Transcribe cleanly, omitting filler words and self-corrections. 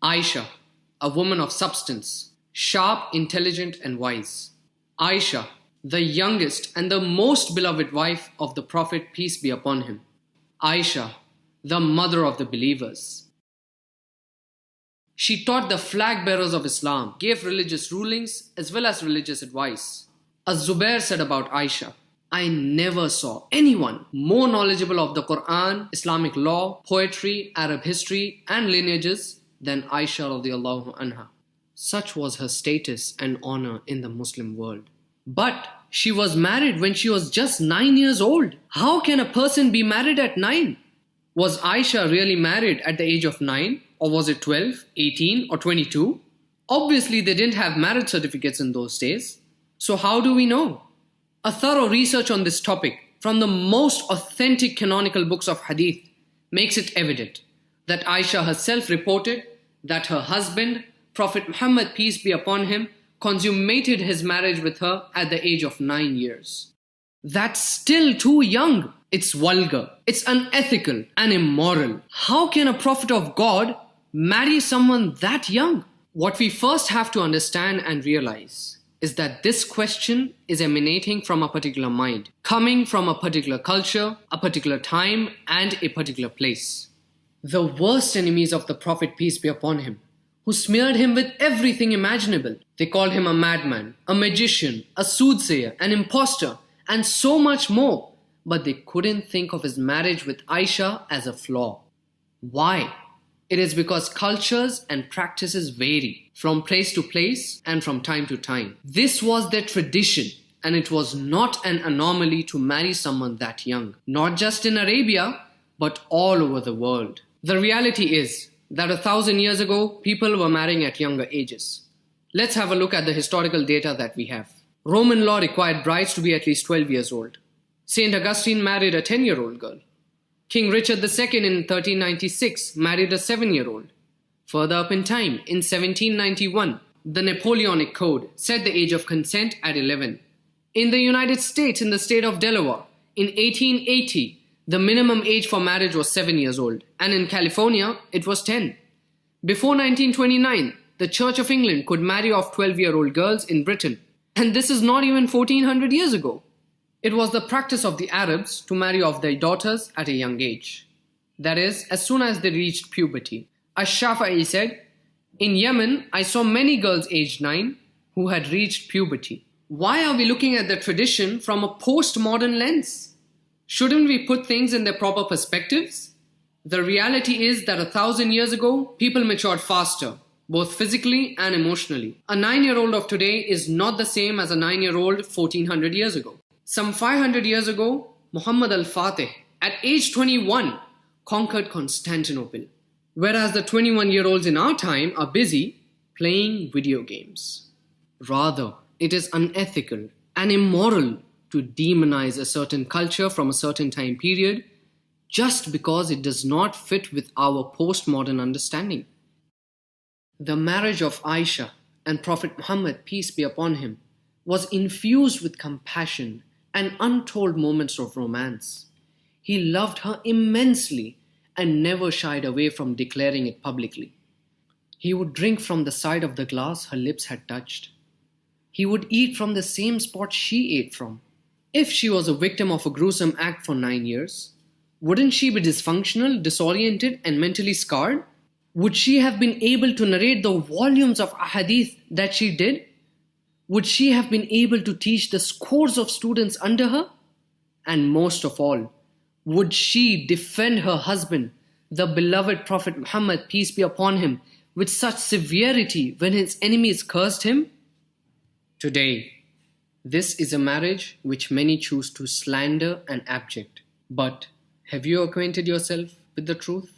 Ayesha, a woman of substance, sharp, intelligent, and wise. Ayesha, the youngest and the most beloved wife of the Prophet, peace be upon him. Ayesha, the mother of the believers. She taught the flag bearers of Islam, gave religious rulings as well as religious advice. Az-Zubair said about Ayesha, I never saw anyone more knowledgeable of the Quran, Islamic law, poetry, Arab history, and lineages than Ayesha radiallahu anha. Such was her status and honor in the Muslim world. But she was married when she was just 9 years old. How can a person be married at 9? Was Ayesha really married at the age of 9? Or was it 12, 18, or 22? Obviously, they didn't have marriage certificates in those days. So how do we know? A thorough research on this topic from the most authentic canonical books of Hadith makes it evident that Ayesha herself reported that her husband, Prophet Muhammad, peace be upon him, consummated his marriage with her at the age of 9 years. That's still too young. It's vulgar, it's unethical, and immoral. How can a prophet of God marry someone that young? What we first have to understand and realize is that this question is emanating from a particular mind, coming from a particular culture, a particular time, and a particular place. The worst enemies of the Prophet, peace be upon him, who smeared him with everything imaginable. They called him a madman, a magician, a soothsayer, an impostor, and so much more. But they couldn't think of his marriage with Ayesha as a flaw. Why? It is because cultures and practices vary from place to place and from time to time. This was their tradition, and it was not an anomaly to marry someone that young. Not just in Arabia, but all over the world. The reality is that 1,000 years ago, people were marrying at younger ages. Let's have a look at the historical data that we have. Roman law required brides to be at least 12 years old. Saint Augustine married a 10-year-old girl. King Richard II in 1396 married a 7-year-old. Further up in time, in 1791, the Napoleonic Code set the age of consent at 11. In the United States, in the state of Delaware, in 1880, the minimum age for marriage was 7 years old, and in California, it was 10. Before 1929, the Church of England could marry off 12-year-old girls in Britain, and this is not even 1400 years ago. It was the practice of the Arabs to marry off their daughters at a young age. That is, as soon as they reached puberty. Ash-Shafi'i said, in Yemen, I saw many girls aged 9 who had reached puberty. Why are we looking at the tradition from a postmodern lens? Shouldn't we put things in their proper perspectives? The reality is that 1,000 years ago, people matured faster, both physically and emotionally. A 9-year-old of today is not the same as a 9-year-old 1400 years ago. Some 500 years ago, Muhammad al-Fatih, at age 21, conquered Constantinople, whereas the 21-year-olds in our time are busy playing video games. Rather, it is unethical and immoral to demonize a certain culture from a certain time period just because it does not fit with our postmodern understanding. The marriage of Ayesha and Prophet Muhammad, peace be upon him, was infused with compassion and untold moments of romance. He loved her immensely and never shied away from declaring it publicly. He would drink from the side of the glass her lips had touched. He would eat from the same spot she ate from. If she was a victim of a gruesome act for 9 years, wouldn't she be dysfunctional, disoriented, and mentally scarred? Would she have been able to narrate the volumes of Hadith that she did? Would she have been able to teach the scores of students under her? And most of all, would she defend her husband, the beloved Prophet Muhammad, peace be upon him, with such severity when his enemies cursed him? Today, this is a marriage which many choose to slander and abject. But have you acquainted yourself with the truth?